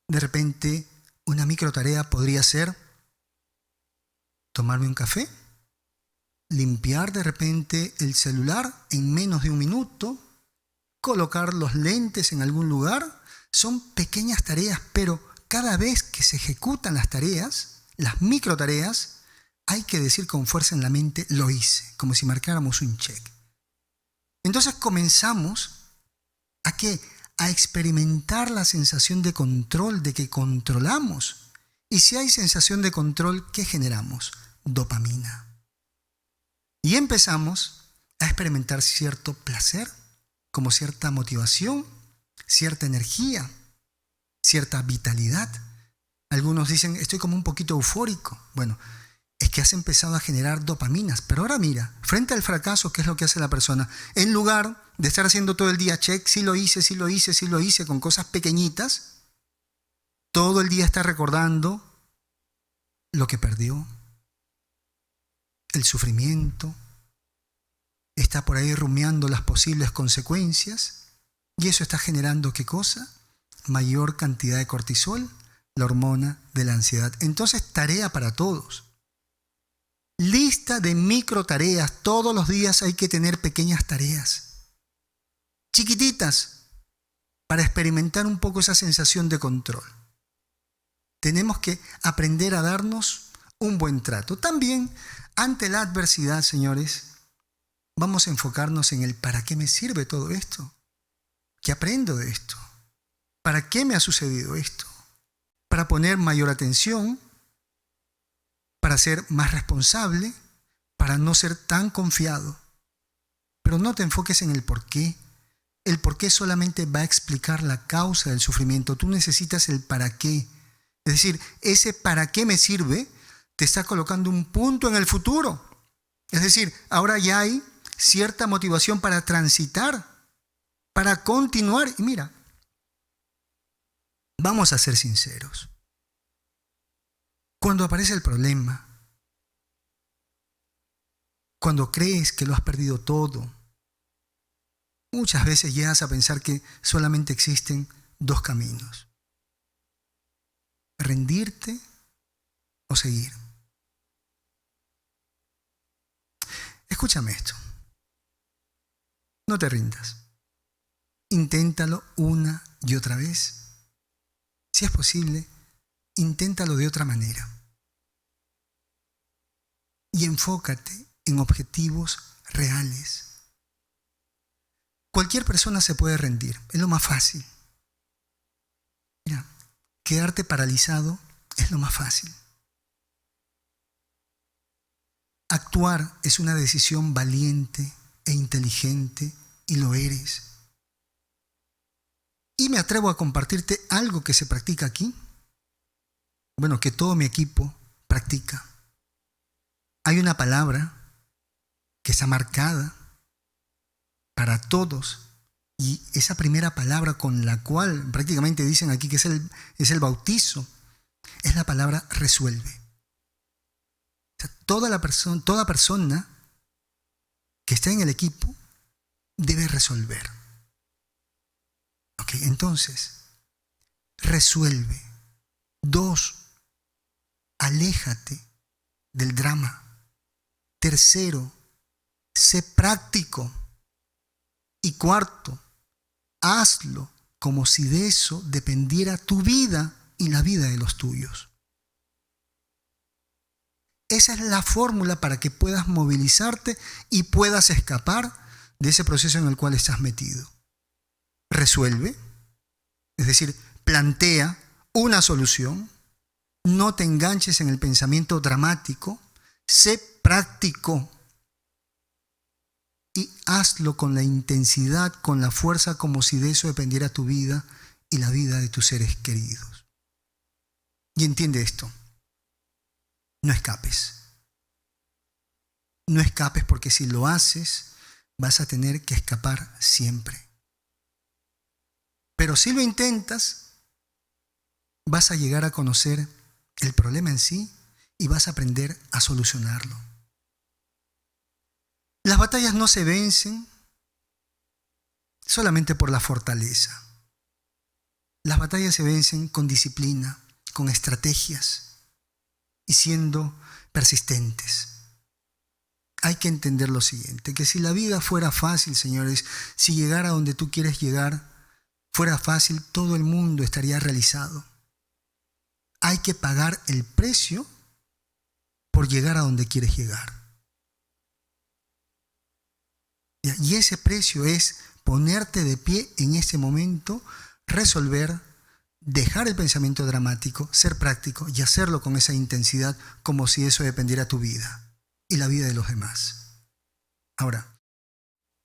De repente, una micro tarea podría ser tomarme un café, limpiar de repente el celular en menos de un minuto, colocar los lentes en algún lugar. Son pequeñas tareas, pero cada vez que se ejecutan las tareas, las micro tareas, hay que decir con fuerza en la mente, lo hice, como si marcáramos un check. Entonces comenzamos ¿a qué? A experimentar la sensación de control, de que controlamos. Y si hay sensación de control, ¿qué generamos? Dopamina. Y empezamos a experimentar cierto placer, como cierta motivación, cierta energía, cierta vitalidad. Algunos dicen, estoy como un poquito eufórico. Bueno, es que has empezado a generar dopaminas. Pero ahora mira, frente al fracaso, ¿qué es lo que hace la persona? En lugar de estar haciendo todo el día check, sí lo hice, con cosas pequeñitas, todo el día está recordando lo que perdió, el sufrimiento, está por ahí rumiando las posibles consecuencias, y eso está generando ¿qué cosa? Mayor cantidad de cortisol, la hormona de la ansiedad. Entonces, tarea para todos. Lista de micro tareas. Todos los días hay que tener pequeñas tareas, chiquititas, para experimentar un poco esa sensación de control. Tenemos que aprender a darnos un buen trato. También, ante la adversidad, señores, vamos a enfocarnos en el ¿para qué me sirve todo esto? ¿Qué aprendo de esto? ¿Para qué me ha sucedido esto? Para poner mayor atención, para ser más responsable, para no ser tan confiado. Pero no te enfoques en el por qué. El por qué solamente va a explicar la causa del sufrimiento. Tú necesitas el para qué. Es decir, ese para qué me sirve te está colocando un punto en el futuro. Es decir, ahora ya hay cierta motivación para transitar, para continuar. Y mira, vamos a ser sinceros. Cuando aparece el problema, cuando crees que lo has perdido todo, muchas veces llegas a pensar que solamente existen dos caminos: rendirte o seguir. Escúchame esto. No te rindas. Inténtalo una y otra vez. Si es posible, inténtalo de otra manera. Y enfócate en objetivos reales. Cualquier persona se puede rendir, es lo más fácil. Mira, quedarte paralizado es lo más fácil. Actuar es una decisión valiente e inteligente, y lo eres. Y me atrevo a compartirte algo que se practica aquí. Bueno, que todo mi equipo practica. Hay una palabra que está marcada para todos, y esa primera palabra con la cual prácticamente dicen aquí que es el bautizo, es la palabra resuelve. O sea, toda persona que está en el equipo debe resolver. Ok, entonces, resuelve. 2, aléjate del drama. 3, sé práctico. Y 4, hazlo como si de eso dependiera tu vida y la vida de los tuyos. Esa es la fórmula para que puedas movilizarte y puedas escapar de ese proceso en el cual estás metido. Resuelve, es decir, plantea una solución. No te enganches en el pensamiento dramático. Sé práctico y hazlo con la intensidad, con la fuerza, como si de eso dependiera tu vida y la vida de tus seres queridos. Y entiende esto. No escapes. No escapes, porque si lo haces, vas a tener que escapar siempre. Pero si lo intentas, vas a llegar a conocer el problema en sí y vas a aprender a solucionarlo. Las batallas no se vencen solamente por la fortaleza. Las batallas se vencen con disciplina, con estrategias y siendo persistentes. Hay que entender lo siguiente, que si la vida fuera fácil, señores, si llegar a donde tú quieres llegar fuera fácil, todo el mundo estaría realizado. Hay que pagar el precio por llegar a donde quieres llegar. Y ese precio es ponerte de pie en este momento, resolver, dejar el pensamiento dramático, ser práctico y hacerlo con esa intensidad como si eso dependiera de tu vida y la vida de los demás. Ahora,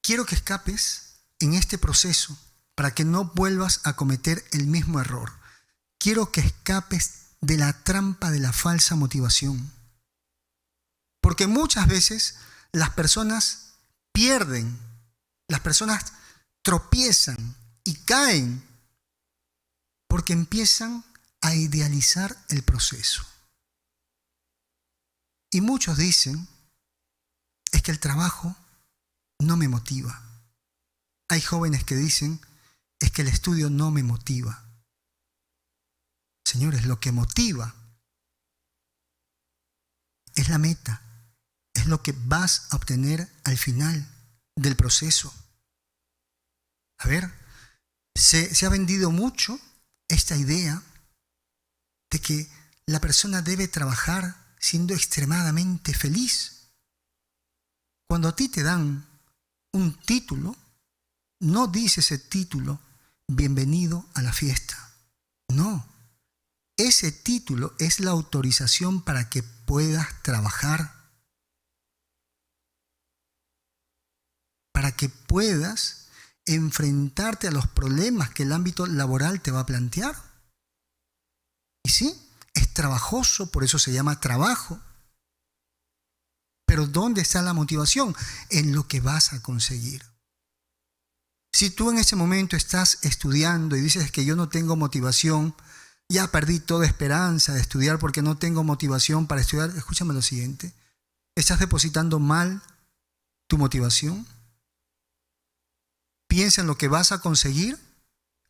quiero que escapes en este proceso para que no vuelvas a cometer el mismo error. Quiero que escapes de la trampa de la falsa motivación. Porque muchas veces las personas pierden, las personas tropiezan y caen porque empiezan a idealizar el proceso. Y muchos dicen, es que el trabajo no me motiva. Hay jóvenes que dicen, es que el estudio no me motiva. Señores, lo que motiva es la meta, es lo que vas a obtener al final del proceso. A ver, se ha vendido mucho esta idea de que la persona debe trabajar siendo extremadamente feliz. Cuando a ti te dan un título, no dice ese título, bienvenido a la fiesta. No, ese título es la autorización para que puedas trabajar, para que puedas enfrentarte a los problemas que el ámbito laboral te va a plantear. Y sí, es trabajoso, por eso se llama trabajo. Pero ¿dónde está la motivación? En lo que vas a conseguir. Si tú en ese momento estás estudiando y dices que yo no tengo motivación, ya perdí toda esperanza de estudiar porque no tengo motivación para estudiar, escúchame lo siguiente, ¿estás depositando mal tu motivación? Piensa en lo que vas a conseguir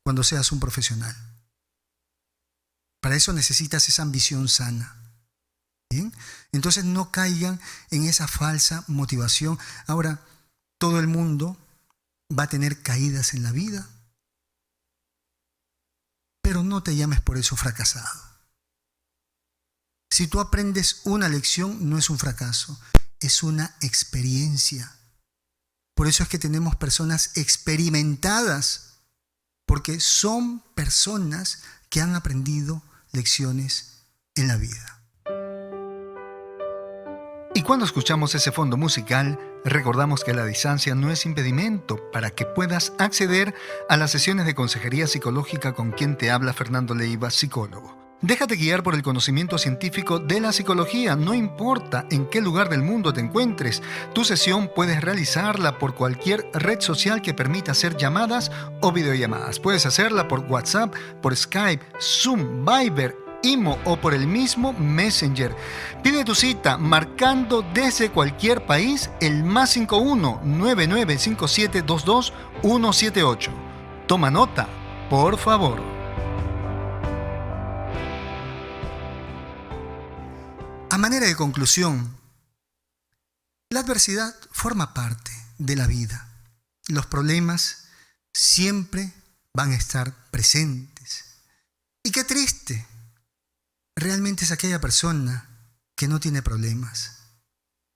cuando seas un profesional. Para eso necesitas esa ambición sana. ¿Bien? Entonces no caigan en esa falsa motivación. Ahora, todo el mundo va a tener caídas en la vida, pero no te llames por eso fracasado. Si tú aprendes una lección, no es un fracaso, es una experiencia. Por eso es que tenemos personas experimentadas, porque son personas que han aprendido lecciones en la vida. Y cuando escuchamos ese fondo musical, recordamos que la distancia no es impedimento para que puedas acceder a las sesiones de consejería psicológica con quien te habla Fernando Leiva, psicólogo. Déjate guiar por el conocimiento científico de la psicología, no importa en qué lugar del mundo te encuentres. Tu sesión puedes realizarla por cualquier red social que permita hacer llamadas o videollamadas. Puedes hacerla por WhatsApp, por Skype, Zoom, Viber, Imo o por el mismo Messenger. Pide tu cita marcando desde cualquier país el +51 995722 178. Toma nota, por favor. A manera de conclusión, la adversidad forma parte de la vida. Los problemas siempre van a estar presentes. Y qué triste realmente es aquella persona que no tiene problemas.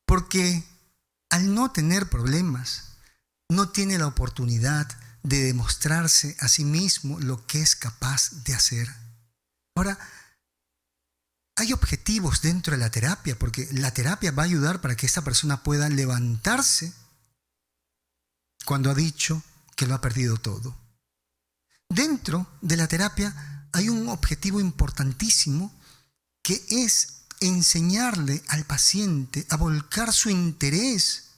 Porque al no tener problemas, no tiene la oportunidad de demostrarse a sí mismo lo que es capaz de hacer. Ahora, hay objetivos dentro de la terapia, porque la terapia va a ayudar para que esta persona pueda levantarse cuando ha dicho que lo ha perdido todo. Dentro de la terapia hay un objetivo importantísimo que es enseñarle al paciente a volcar su interés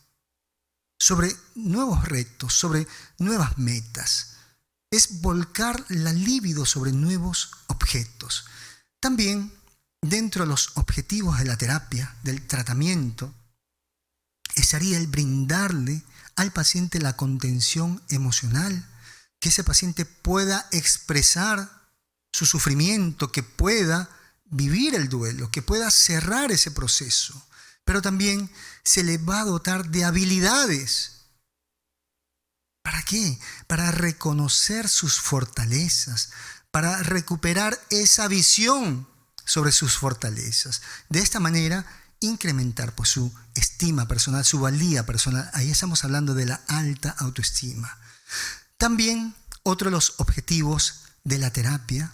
sobre nuevos retos, sobre nuevas metas. Es volcar la libido sobre nuevos objetos. También dentro de los objetivos de la terapia, del tratamiento, estaría el brindarle al paciente la contención emocional, que ese paciente pueda expresar su sufrimiento, que pueda vivir el duelo, que pueda cerrar ese proceso. Pero también se le va a dotar de habilidades. ¿Para qué? Para reconocer sus fortalezas, para recuperar esa visión sobre sus fortalezas. De esta manera, incrementar pues, su estima personal, su valía personal. Ahí estamos hablando de la alta autoestima. También otro de los objetivos de la terapia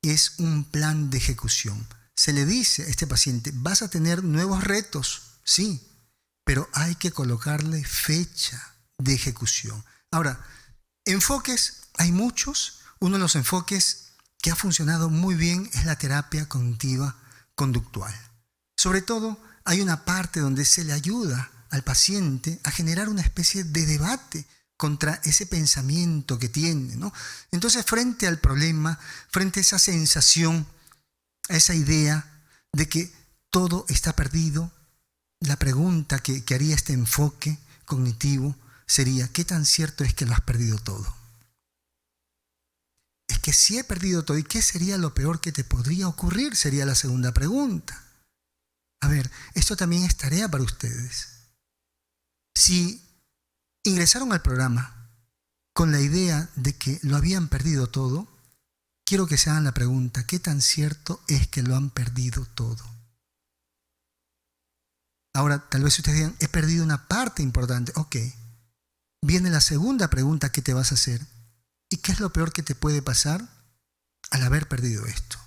es un plan de ejecución. Se le dice a este paciente, vas a tener nuevos retos, sí, pero hay que colocarle fecha de ejecución. Ahora, enfoques hay muchos. Uno de los enfoques que ha funcionado muy bien es la terapia cognitiva conductual. Sobre todo, hay una parte donde se le ayuda al paciente a generar una especie de debate contra ese pensamiento que tiene, ¿no? Entonces, frente al problema, frente a esa sensación, a esa idea de que todo está perdido, la pregunta que haría este enfoque cognitivo sería, ¿qué tan cierto es que lo has perdido todo? Es que si he perdido todo, ¿y qué sería lo peor que te podría ocurrir? Sería la segunda pregunta. A ver, esto también es tarea para ustedes. Si ingresaron al programa con la idea de que lo habían perdido todo, quiero que se hagan la pregunta, ¿qué tan cierto es que lo han perdido todo? Ahora, tal vez ustedes digan, he perdido una parte importante. Ok. Viene la segunda pregunta que te vas a hacer. ¿Y qué es lo peor que te puede pasar al haber perdido esto?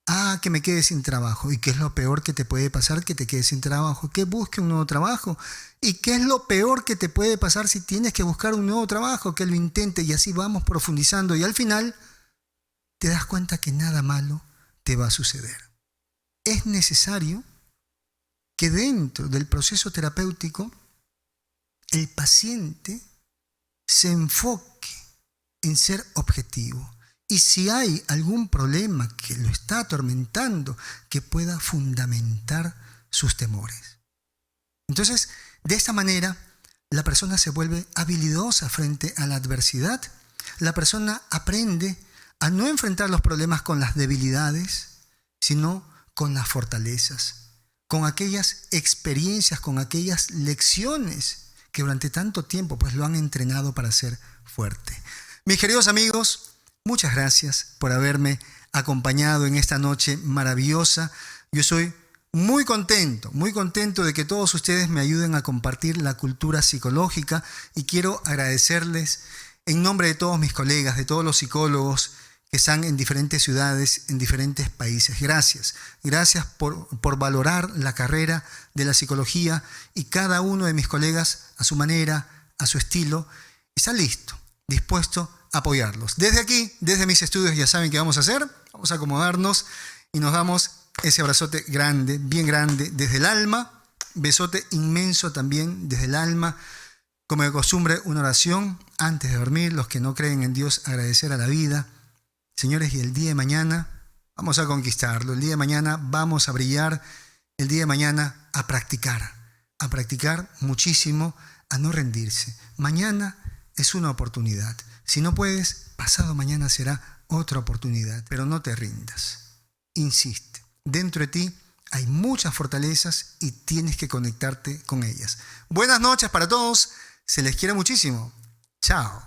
Ah, que me quede sin trabajo. ¿Y qué es lo peor que te puede pasar que te quedes sin trabajo? Que busque un nuevo trabajo. ¿Y qué es lo peor que te puede pasar si tienes que buscar un nuevo trabajo? Que lo intentes y así vamos profundizando. Y al final te das cuenta que nada malo te va a suceder. Es necesario que dentro del proceso terapéutico el paciente se enfoque en ser objetivo. Y si hay algún problema que lo está atormentando, que pueda fundamentar sus temores. Entonces, de esta manera, la persona se vuelve habilidosa frente a la adversidad. La persona aprende a no enfrentar los problemas con las debilidades, sino con las fortalezas, con aquellas experiencias, con aquellas lecciones que durante tanto tiempo pues, lo han entrenado para ser fuerte. Mis queridos amigos, muchas gracias por haberme acompañado en esta noche maravillosa. Yo soy muy contento de que todos ustedes me ayuden a compartir la cultura psicológica y quiero agradecerles en nombre de todos mis colegas, de todos los psicólogos que están en diferentes ciudades, en diferentes países. Gracias. Gracias por valorar la carrera de la psicología y cada uno de mis colegas a su manera, a su estilo, está listo, dispuesto a apoyarlos. Desde aquí, desde mis estudios, ya saben qué vamos a hacer. Vamos a acomodarnos y nos damos ese abrazote grande, bien grande, desde el alma. Besote inmenso también desde el alma. Como de costumbre, una oración antes de dormir. Los que no creen en Dios, agradecer a la vida. Señores, y el día de mañana vamos a conquistarlo. El día de mañana vamos a brillar. El día de mañana a practicar muchísimo, a no rendirse. Mañana es una oportunidad. Si no puedes, pasado mañana será otra oportunidad. Pero no te rindas. Insiste. Dentro de ti hay muchas fortalezas y tienes que conectarte con ellas. Buenas noches para todos. Se les quiere muchísimo. Chao.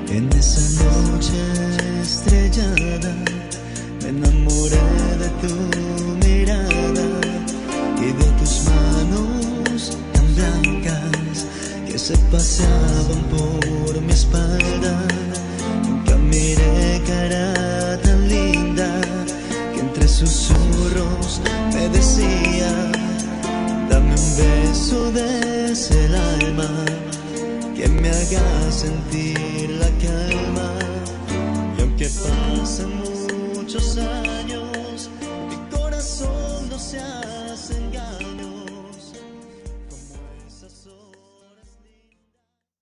En esa noche estrellada me enamoré de tu mirada y de tus manos tan blancas que se paseaban por